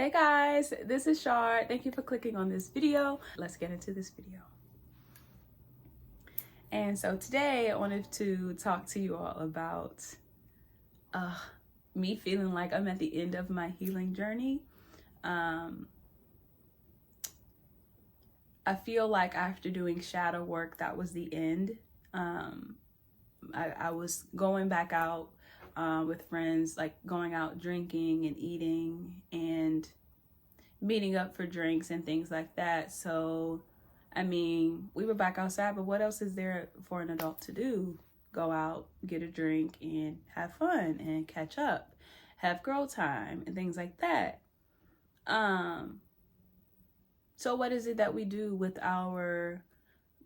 Hey guys, this is Shar. Thank you for clicking on this video. Let's get into this video. And so today I wanted to talk to you all about me feeling like I'm at the end of my healing journey. I feel like after doing shadow work, that was the end. I was going back out with friends, like going out drinking and eating and meeting up for drinks and things like that. So, I mean, we were back outside, but what else is there for an adult to do? Go out, get a drink, and have fun and catch up, have girl time and things like that. So what is it that we do with our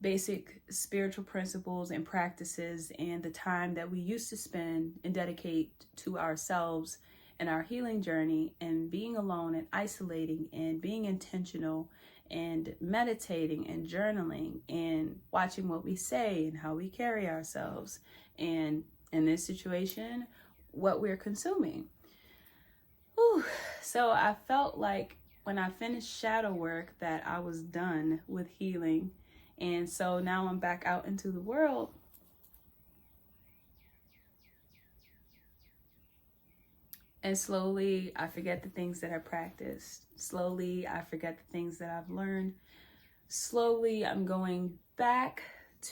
basic spiritual principles and practices and the time that we used to spend and dedicate to ourselves and our healing journey and being alone and isolating and being intentional and meditating and journaling and watching what we say and how we carry ourselves, and in this situation, what we're consuming. Whew. So I felt like when I finished shadow work that I was done with healing. And so now I'm back out into the world. And slowly I forget the things that I practiced. Slowly I forget the things that I've learned. Slowly I'm going back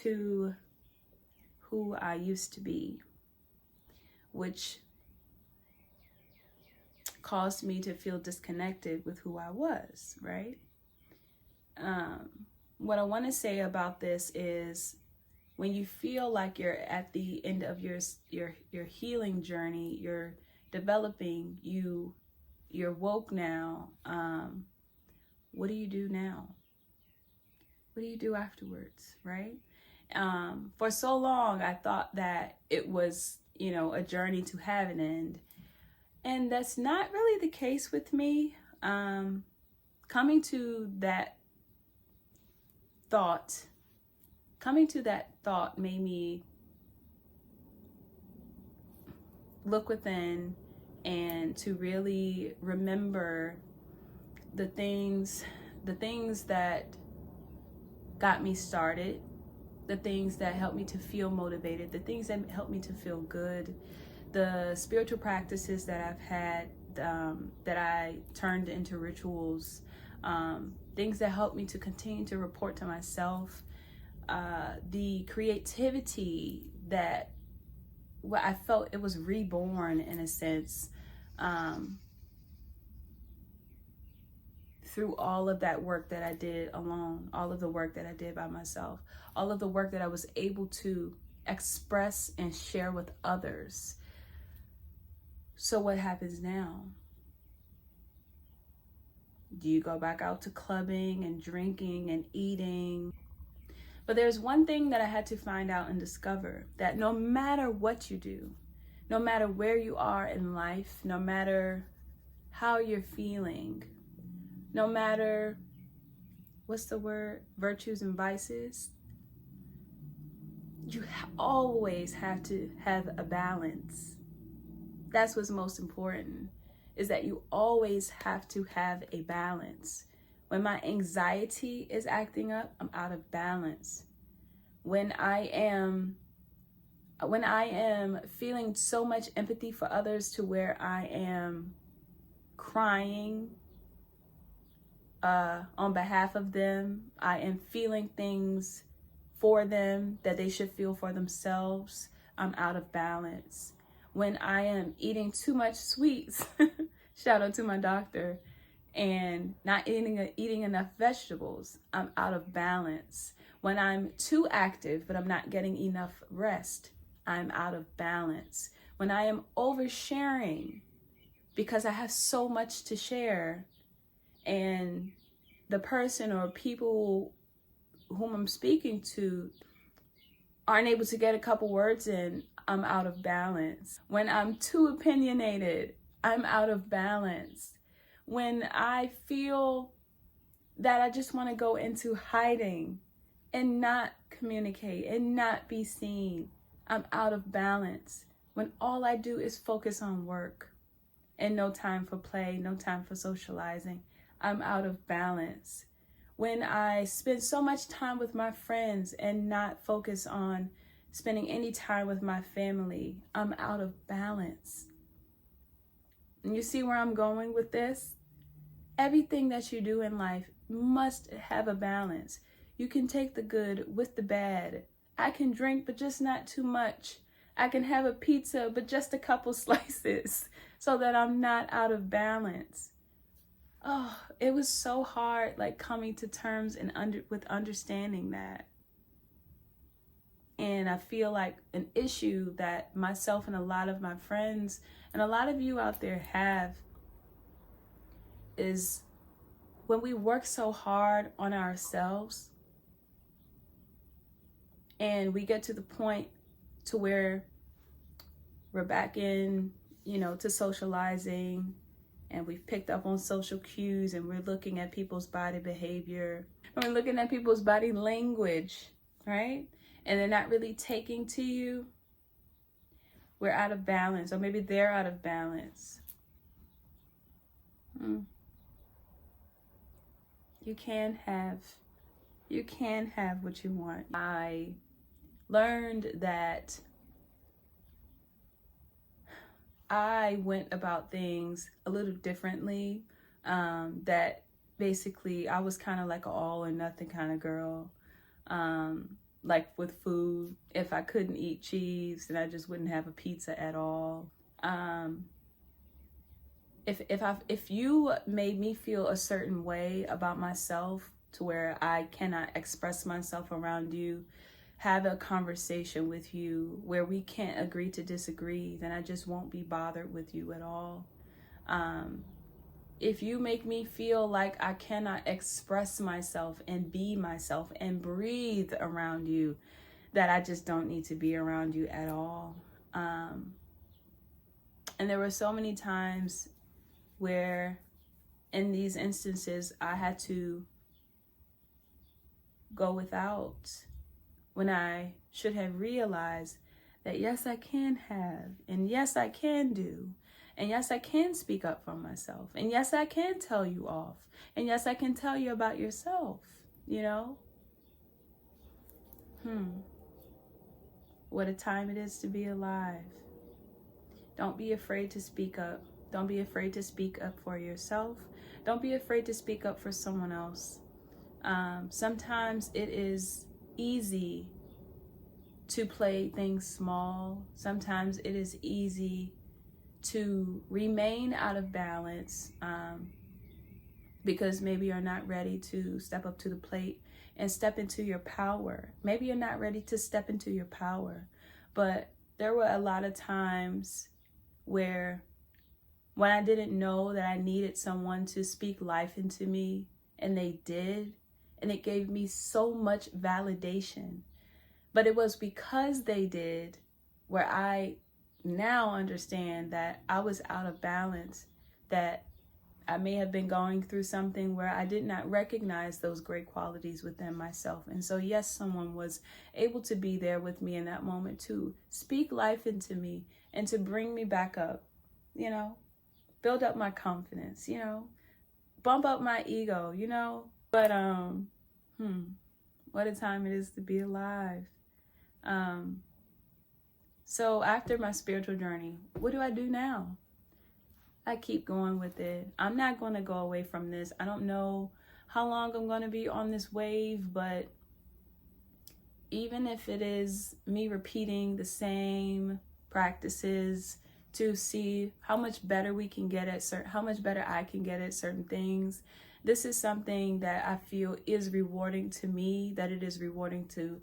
to who I used to be, which caused me to feel disconnected with who I was, right? What I want to say about this is when you feel like you're at the end of your healing journey, you're developing, you're woke now, what do you do now? What do you do afterwards, right? For so long, I thought that it was, a journey to have an end. And that's not really the case with me. Coming to that thought made me look within and to really remember the things that got me started, the things that helped me to feel motivated, the things that helped me to feel good, the spiritual practices that I've had that I turned into rituals, things that helped me to continue to report to myself, the creativity that I felt it was reborn in a sense through all of that work that I did alone, all of the work that I did by myself, all of the work that I was able to express and share with others. So what happens now? Do you go back out to clubbing and drinking and eating? But there's one thing that I had to find out and discover, that no matter what you do, no matter where you are in life, no matter how you're feeling, no matter, virtues and vices, you always have to have a balance. That's what's most important, is that you always have to have a balance. When my anxiety is acting up, I'm out of balance. When I am feeling so much empathy for others to where I am crying on behalf of them, I am feeling things for them that they should feel for themselves, I'm out of balance. When I am eating too much sweets, shout out to my doctor, and not eating enough vegetables, I'm out of balance. When I'm too active, but I'm not getting enough rest, I'm out of balance. When I am oversharing because I have so much to share, and the person or people whom I'm speaking to aren't able to get a couple words in, I'm out of balance. When I'm too opinionated, I'm out of balance. When I feel that I just want to go into hiding and not communicate and not be seen, I'm out of balance. When all I do is focus on work, and no time for play, no time for socializing. I'm out of balance. When I spend so much time with my friends and not focus on spending any time with my family, I'm out of balance. And you see where I'm going with this? Everything that you do in life must have a balance. You can take the good with the bad. I can drink, but just not too much. I can have a pizza, but just a couple slices, so that I'm not out of balance. Oh, it was so hard, like coming to terms and with understanding that. And I feel like an issue that myself and a lot of my friends and a lot of you out there have is when we work so hard on ourselves and we get to the point to where we're back in, to socializing, and we've picked up on social cues, and we're looking at people's body behavior, and we're looking at people's body language, right? And they're not really taking to you. We're out of balance, or maybe they're out of balance. You can have what you want. I learned that I went about things a little differently, that basically I was kind of like an all or nothing kind of girl. Like with food, if I couldn't eat cheese, then I just wouldn't have a pizza at all. If you made me feel a certain way about myself to where I cannot express myself around you, have a conversation with you where we can't agree to disagree, then I just won't be bothered with you at all. If you make me feel like I cannot express myself and be myself and breathe around you, that I just don't need to be around you at all. And there were so many times where in these instances I had to go without, when I should have realized that yes, I can have, and yes, I can do, and yes, I can speak up for myself, and yes, I can tell you off, and yes, I can tell you about yourself, What a time it is to be alive. Don't be afraid to speak up. Don't be afraid to speak up for yourself. Don't be afraid to speak up for someone else. Sometimes it is easy to play things small. Sometimes it is easy to remain out of balance because maybe you're not ready to step up to the plate and step into your power. Maybe you're not ready to step into your power. But there were a lot of times where when I didn't know that I needed someone to speak life into me, and they did, and it gave me so much validation. But it was because they did where I now understand that I was out of balance, that I may have been going through something where I did not recognize those great qualities within myself. And so, yes, someone was able to be there with me in that moment to speak life into me and to bring me back up, build up my confidence, bump up my ego, But, what a time it is to be alive. So after my spiritual journey, what do I do now? I keep going with it. I'm not going to go away from this. I don't know how long I'm going to be on this wave, but even if it is me repeating the same practices to see how much better we can get at how much better I can get at certain things, this is something that I feel is rewarding to me, that it is rewarding to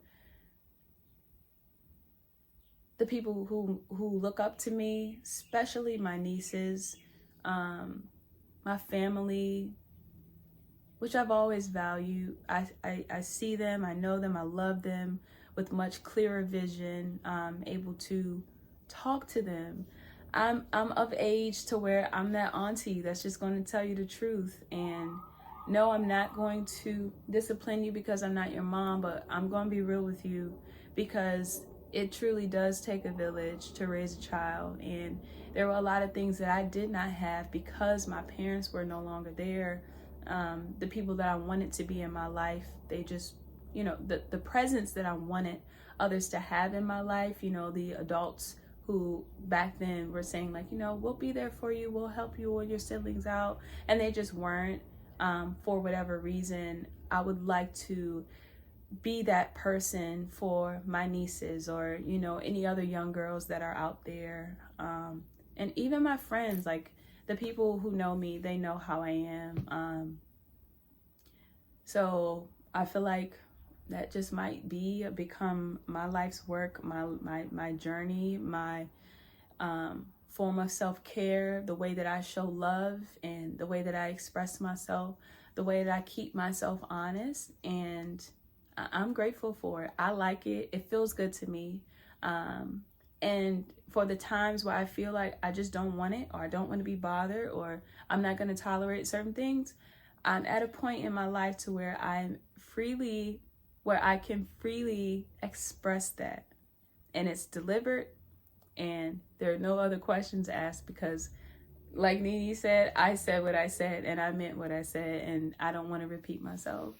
the people who look up to me, especially my nieces, my family, which I've always valued. I see them, I know them, I love them with much clearer vision. I'm able to talk to them. I'm of age to where I'm that auntie that's just going to tell you the truth. And no, I'm not going to discipline you because I'm not your mom, but I'm going to be real with you because it truly does take a village to raise a child. And there were a lot of things that I did not have because my parents were no longer there. The people that I wanted to be in my life, they just, you know, the presence that I wanted others to have in my life, you know, the adults who back then were saying like, you know, we'll be there for you, we'll help you when your siblings out, and they just weren't. For whatever reason, I would like to be that person for my nieces, or, you know, any other young girls that are out there. And even my friends, like the people who know me, they know how I am. So I feel like that just might become my life's work, my journey, my form of self-care, the way that I show love and the way that I express myself, the way that I keep myself honest. And I'm grateful for it. I like it. It feels good to me. And for the times where I feel like I just don't want it, or I don't want to be bothered, or I'm not going to tolerate certain things, I'm at a point in my life to where I can freely express that. And it's delivered, and there are no other questions asked, because like Nene said, I said what I said and I meant what I said, and I don't want to repeat myself.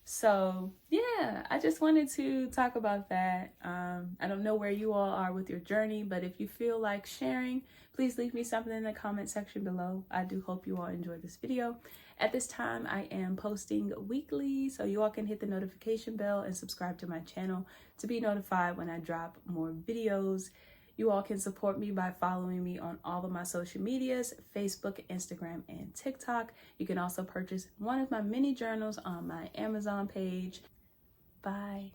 So yeah, I just wanted to talk about that. I don't know where you all are with your journey, but if you feel like sharing, please leave me something in the comment section below. I do hope you all enjoyed this video. At this time, I am posting weekly, so you all can hit the notification bell and subscribe to my channel to be notified when I drop more videos. You all can support me by following me on all of my social medias, Facebook, Instagram, and TikTok. You can also purchase one of my mini journals on my Amazon page. Bye.